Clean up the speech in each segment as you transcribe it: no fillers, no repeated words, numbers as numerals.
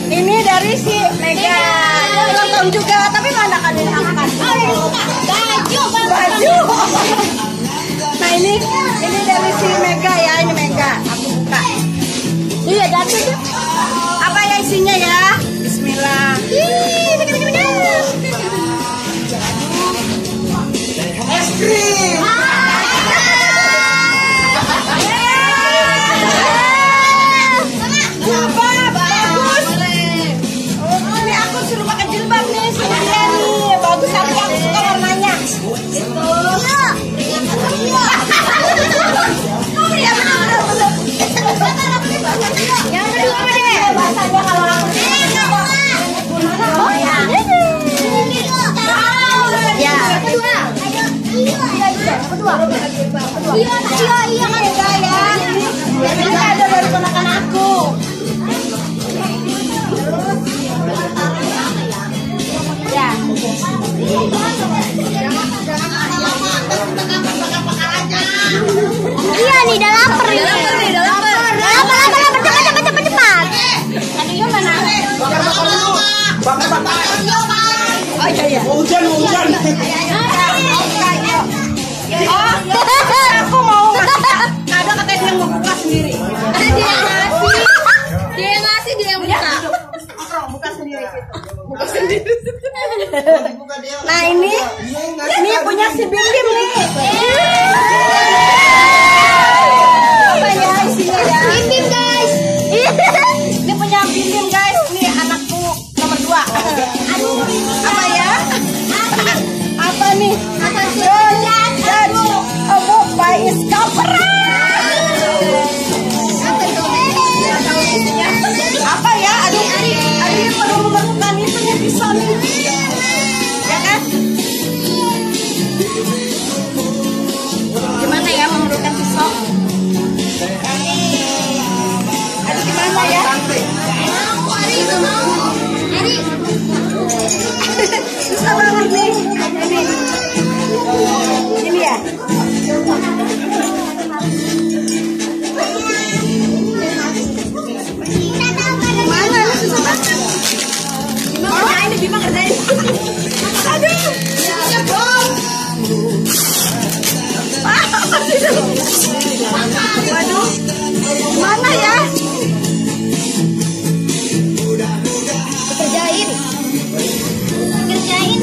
Ini dari si Mega. Ulang tahun juga, tapi mana kan ini angkat? Baju. Nah ini dari si Mega ya, ini Mega. Aku buka. Iya, datang tuh. Apa ya isinya ya? Bismillah. Es krim. Bagus, tapi aku suka warnanya. Itu. Yang kedua deh. Bahasanya kalau aku ya. Kedua. Iya kan ya. Ini ada dari ponakan aku. Ya. Iya nih, udah lapar nih. Udah lapar. Cepat. Tadinya mana? Oh iya. Hujan. Oh, aku mau ngasih. Ada katanya dia mau buka sendiri. Dia yang ngasih, dia yang buka. Buka sendiri. Nah ini punya si Bim Bim nih. Apa ya isinya ya? Bim Bim guys. Ini punya Bim Bim guys. Ini anakku nomor 2. Apa ya? Apa nih? Apa sih? Book by Iskapra. Apa ya? Aduh yang perlu memerlukan itu nih pisau nih. Ya kan? Gimana ya memerlukan pisau? Aduh gimana ya? Susah banget nih. Ini ya. Mana ini susah banget. Gimana ini Bima kerjain? Aduh. Waduh. Mana ya? Kerjain nih guys.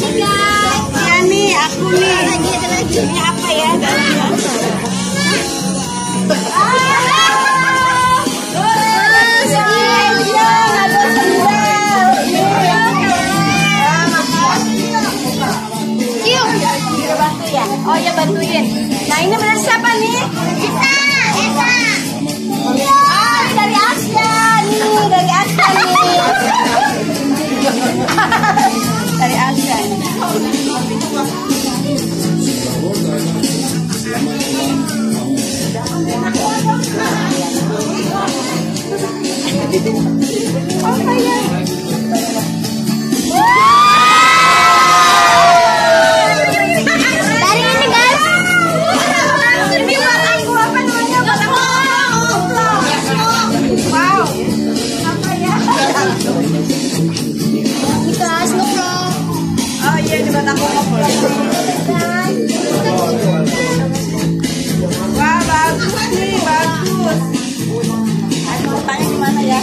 Ya nih aku nih. Lagi. Ini apa ya? Oh ya bantuin. Nah ini benar siapa nih? Esa. Ah dari Asia nih, dari Asia nih. Dari Asia. Apa ya? Oh iya, ini buat aku ngobrol. Wah, bagus nih, bagus. Aduh, tanya gimana ya?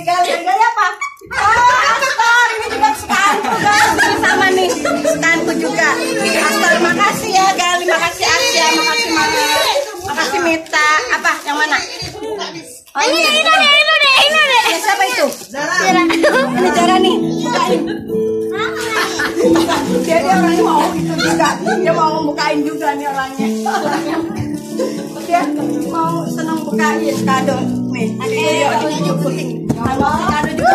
Gali apa? Oh, Astor, ini juga kesukaanku guys. Ini sama nih, kesukaanku juga. Astor, makasih ya Gali, makasih Asia, makasih Mama, makasih Mita. Apa? Yang mana? Oh, ini deh. Ya, siapa itu? Zara. Ini Zara nih, bukain. Dia orangnya mau itu juga, dia mau bukain juga nih orangnya. Dia mau senang bukain kado nih. Kado juga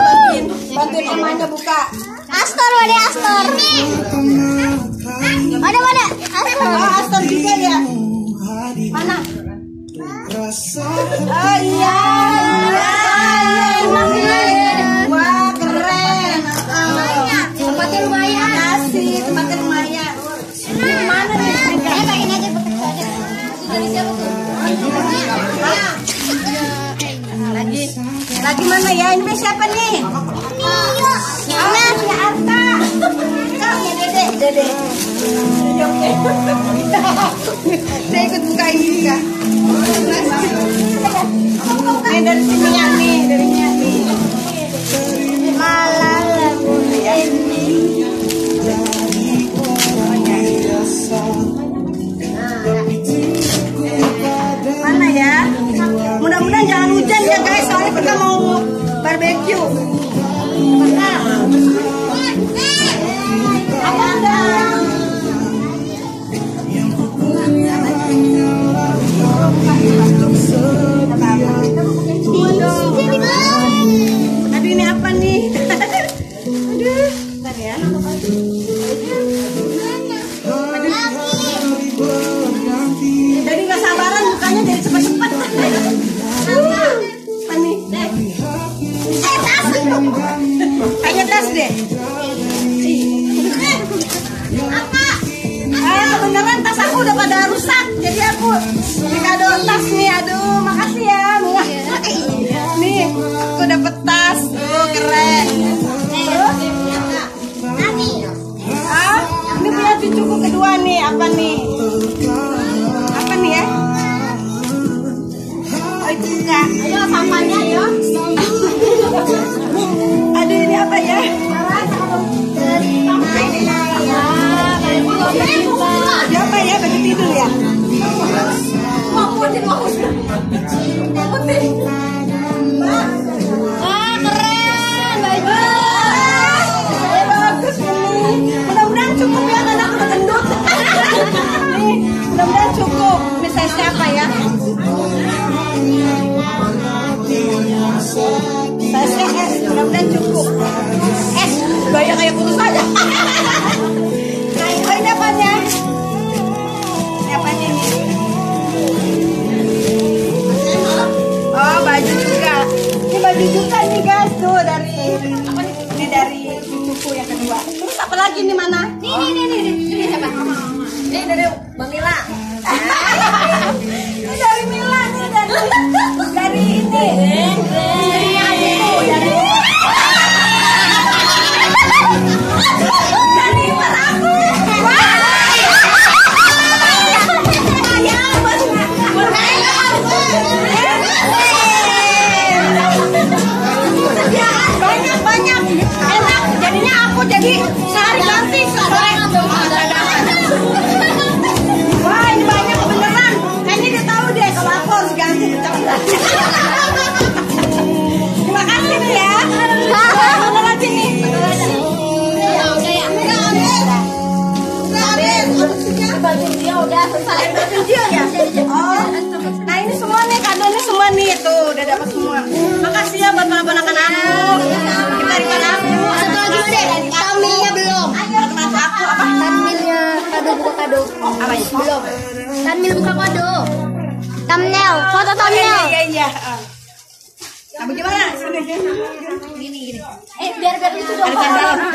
bantuin emaknya buka. Astor, ada Astor. Ada Astor. Oh, Astor juga ya. Mana? Oh iya. Wah, keren. Tempatnya lumayan. Kasih, tempatnya lumayan. Ini mana nih? Pakai aja pakai. Dari siapa tuh? Lagi mana ya? Ini siapa nih? Oh, si Arta. Ya Dede. Saya ikut bukain juga. Ini dari sini ya nih, dari nih. Mana ya? Mudah-mudahan jangan hujan ya guys, soalnya kita mau barbeque. Apa enggak? Aduh, ini apa nih? Aduh, bentar ya. Jadi nggak sabaran mukanya jadi cepet-cepet. Apa nih? Tas. Kayaknya tas deh. Apa? Beneran tas aku udah pada rusak. Jadi aku kado tas nih. Aduh, makasih ya. Nih, aku dapet tas. Keren. Ini punya cucuku kedua nih. Apa nih? Apa nih ya? Oh, itu enggak. Ayo sampahnya ayo. Aduh, ini apa ya? Siapa ya? Baju tidur ya? Wah, keren baju. Bagus ini. Mudah-mudahan cukup ya, karena aku gendut. Nih, mudah-mudahan cukup. Ini size siapa ya? Size S, mudah-mudahan cukup. S, gaya kayak putus aja. Oh, ini apanya? Ini apanya ini? Oh, baju juga. Ini baju juga nih guys, tuh dari apa nih? Ini dari cucuku yang kedua. Terus apa lagi nih mana? Ini siapa? Ini dari Bang Mila. Ini dari Mila nih, dari ini. Dari adikku, dari ipar aku. Banyak. Enak. Jadinya aku jadi sehari ganti sore. Wah, ini banyak beneran. Kayaknya dia tahu deh kalau aku harus ganti. Terima kasih nih ya. Mana lagi nih? Baju dia udah selesai. Baju dia ya? Oh. Nah, ini semua nih kadonya semua nih tuh udah dapat semua. Makasih ya buat ponakan aku. Kita ribuan aku. Satu lagi deh, tamilnya belum. Teman aku apa? Tamilnya kado buka kado. Apa ya? Belum. Tamil buka kado. Thumbnail, foto thumbnail. Iya. Nah, bagaimana? Sini. Biar lucu dong.